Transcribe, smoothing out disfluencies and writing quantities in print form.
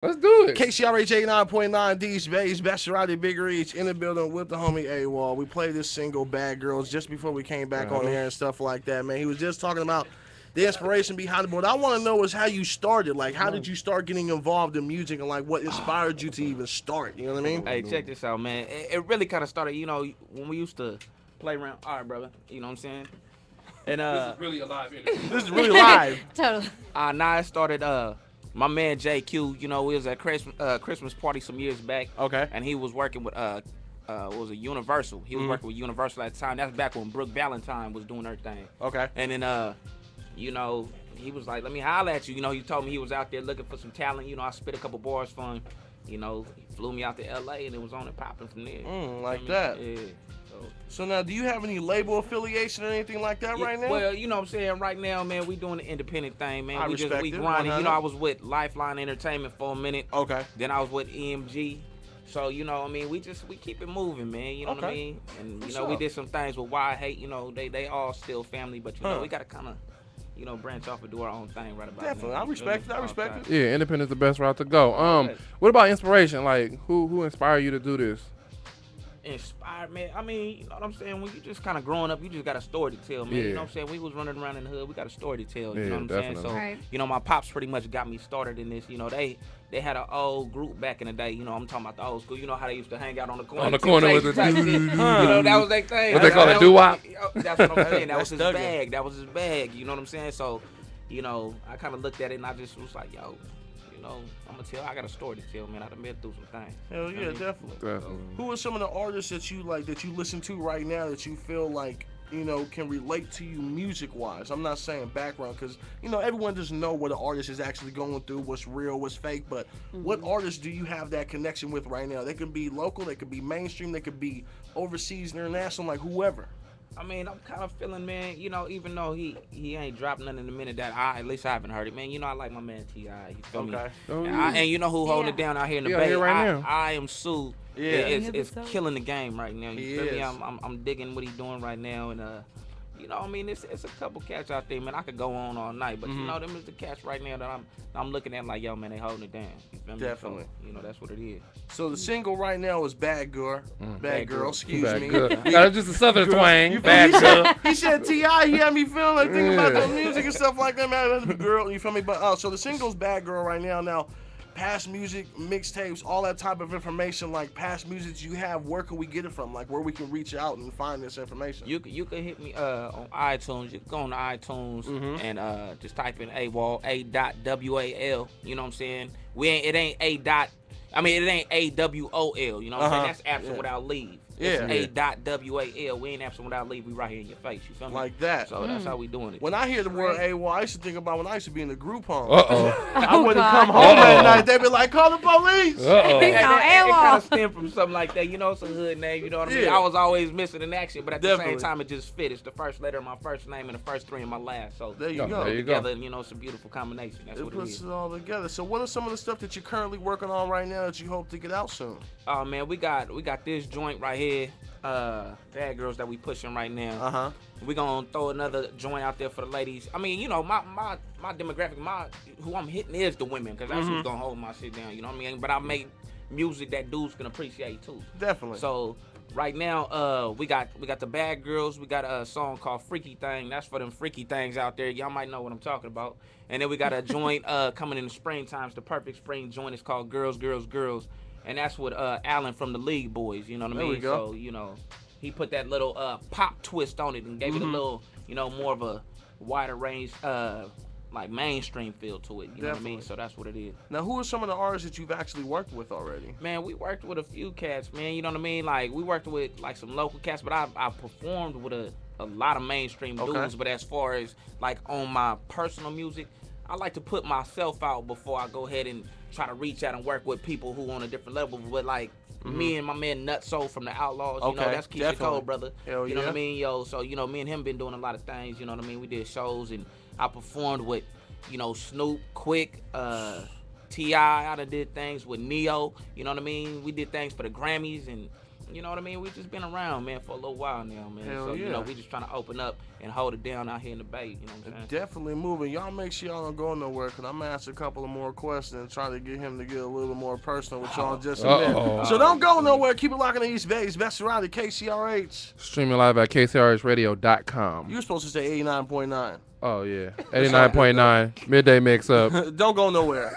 Let's do it. KCRH 89.9 D's Bays, Best Riding Big Reach in the building with the homie A.WAL. We played this single Bad Girls just before we came back on the air and stuff like that, man. He was just talking about the inspiration behind it. But what I want to know is how you started. Like, how did you start getting involved in music and, like, what inspired you to even start? You know what I mean? Hey, check this out, man. It really kind of started, when we used to play around. All right, brother. You know what I'm saying? And This is really a live interview. This is really live. Totally. now it started. My man JQ, we was at Christmas party some years back. Okay. And he was working with what was it, Universal. He was working with Universal at the time. That's back when Brooke Valentine was doing her thing. Okay. And then he was like, let me holler at you. He told me he was out there looking for some talent. I spit a couple bars for him. He flew me out to LA and it was on and popping from there. Like that. Yeah. So now, do you have any label affiliation or anything like that right now? Well, you know what I'm saying? Right now, man, we doing the independent thing, man. I we respect we it, grinding. 100. I was with Lifeline Entertainment for a minute. Okay. Then I was with EMG. So, we keep it moving, man. You know what I mean? And, we did some things with Why Hate. They all still family, but, we got to kind of, branch off and do our own thing right about now. Definitely. I respect it. I respect it. Yeah, independent's the best route to go. What about inspiration? Like, who inspired you to do this? Inspired, man. I mean, you know what I'm saying? When you just kind of growing up, you just got a story to tell, man. Yeah. You know what I'm saying? We was running around in the hood. We got a story to tell. Yeah, You know what I'm definitely. saying? So, Right. my pops pretty much got me started in this. They had an old group back in the day. I'm talking about the old school. You know how they used to hang out on the corner. On the corner with the type shit. That was their thing. What they call it, doo-wop? That's what I'm saying. That was his That's bag. That was his bag. You know what I'm saying? So, I kind of looked at it and I just was like, yo, I'm gonna I got a story to tell, man. I done been through some things. Hell yeah, definitely. Definitely. Who are some of the artists that you like, that you listen to right now, that you feel like, can relate to you music-wise? I'm not saying background, because, everyone doesn't know what an artist is actually going through, what's real, what's fake, but what artists do you have that connection with right now? They could be local, they could be mainstream, they could be overseas, international, like whoever. I mean, I'm kind of feeling, man, even though he ain't dropped nothing in a minute that at least I haven't heard it, man. I like my man T.I. You feel me? Oh, And you know who holding it down out here in the He out Bay? here right now. I am Sue. Yeah. It's killing the game right now. You feel me? is. I'm digging what he's doing right now, and it's a couple cats out there, man. I could go on all night, but them is the cats right now that I'm looking at like, yo, man, they holding it down. You feel me? Definitely. So, that's what it is. So the single right now is Bad Girl. Bad Girl, excuse Bad me. girl. That's just a southern twang. You feel Bad me? girl. He said T.I. He had me feeling like thinking about Yeah. the music and stuff like that, man. That's a girl, you feel me? But so the single's Bad Girl right now. Now, past music, mixtapes, all that type of information, like past music you have, where can we get it from? Like where we can reach out and find this information? You can hit me on iTunes. You can go on iTunes and just type in A.WAL, A.WAL. You know what I'm saying? It ain't A dot. I mean, it ain't A.WOL. You know what I'm saying? That's absent without leave. Yeah. It's A.WAL. We ain't absent without leave. We right here in your face. You feel me? Like that. So that's how we doing it. When I hear the word A.WAL, I used to think about when I used to be in the group home. Uh-oh. I wouldn't God. come home at night. They'd be like, call the police. Uh-oh. It Now, kind A.WAL. of stemmed from something like that, it's a hood name, you know what I mean? Yeah. I was always missing in action, but at the Definitely. same time, it just fit. It's the first letter of my first name and the first three of my last, so There you Oh, go. there you go. together, it's a beautiful combination. That's It what it puts is. it all together. So what are some of the stuff that you're currently working on right now that you hope to get out soon? Oh man, we got this joint right here, Bad Girls that we pushing right now. Uh-huh. We gonna throw another joint out there for the ladies. I mean, my demographic, who I'm hitting is the women, cause that's who's gonna hold my shit down. You know what I mean? But I make music that dudes can appreciate too. Definitely. So right now, we got the Bad Girls. We got a song called Freaky Thing. That's for them freaky things out there. Y'all might know what I'm talking about. And then we got a joint coming in the springtime. It's the perfect spring joint. It's called Girls, Girls, Girls. And that's with Alan from the League Boys. You know what I There mean? we go. So, he put that little pop twist on it and gave it a little, more of a wider range, like mainstream feel to it. You know what I mean? Definitely. So that's what it is. Now, who are some of the artists that you've actually worked with already? Man, we worked with a few cats, man. You know what I mean? Like, we worked with, like, some local cats, but I performed with a lot of mainstream dudes. But as far as, like, on my personal music, I like to put myself out before I go ahead and try to reach out and work with people who on a different level. But, like, me and my man Nutso from the Outlaws, that's Keisha definitely. Cole, brother. Hell you know yeah. what I mean? Yo, so, me and him been doing a lot of things, you know what I mean? We did shows, and I performed with, Snoop, Quick, T.I. I done did things with Neo, you know what I mean? We did things for the Grammys, and you know what I mean? We just been around, man, for a little while now, man. Hell so, yeah. you know, we just trying to open up and hold it down out here in the Bay, you know what I'm saying? Definitely moving. Y'all make sure y'all don't go nowhere, because I'm going to ask a couple of more questions and try to get him to get a little bit more personal with y'all just a minute. So don't go nowhere. Keep it locking in East Vegas. Best around at KCRH. Streaming live at KCRHradio.com. You were supposed to say 89.9. Oh, yeah. 89.9. Midday mix up. Don't go nowhere.